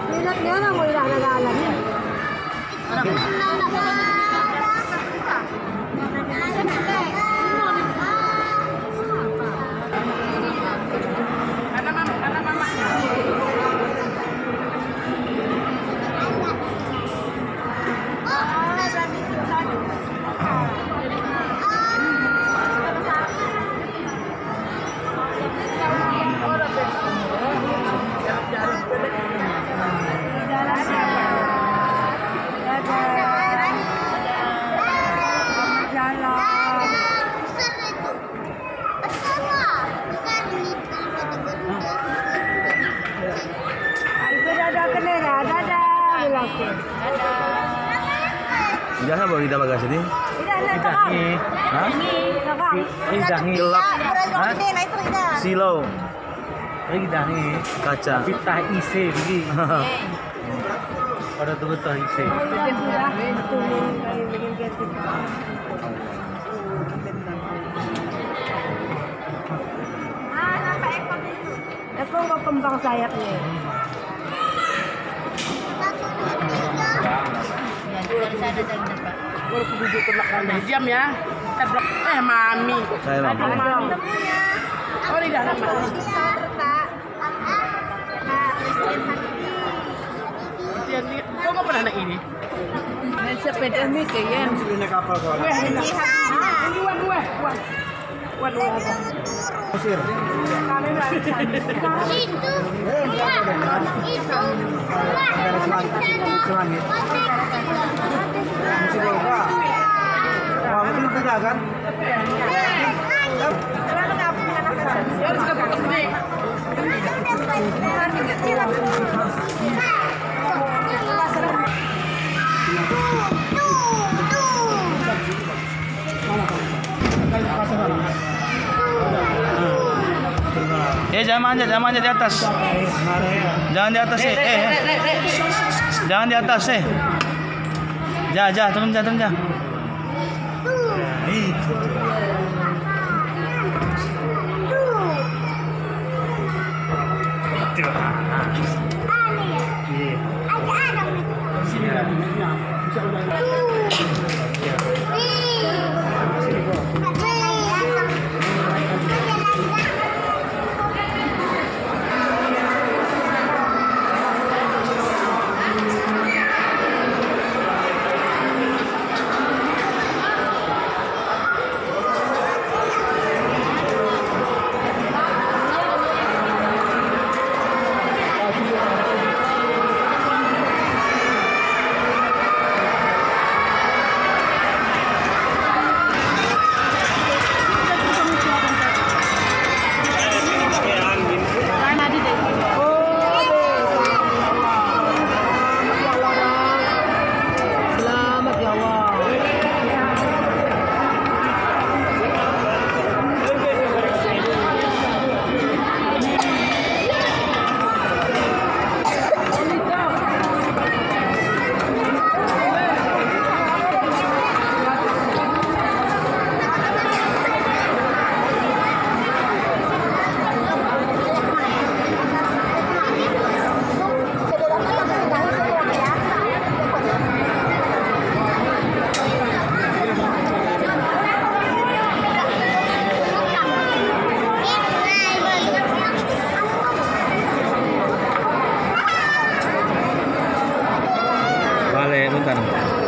Minat niya na mo ilang nag-aalam niya. Biasa bawa kita bagasi ini? Hah? Gelap. Silau. Kaca. Pitah isi begini. Pada tuh tah isi. Ito ang kembang sayapnya. Diam ya. Mami. Saya mami. Oh, di dalam. Kok nggak pernah naik ini? Main sepeda ini kayaknya. Sudah naik kapal kau. Mesir. Wah, itu tidak kan? Jangan manjat di atas. Jangan di atas Jangan di atas turun ja. Vale, bentar.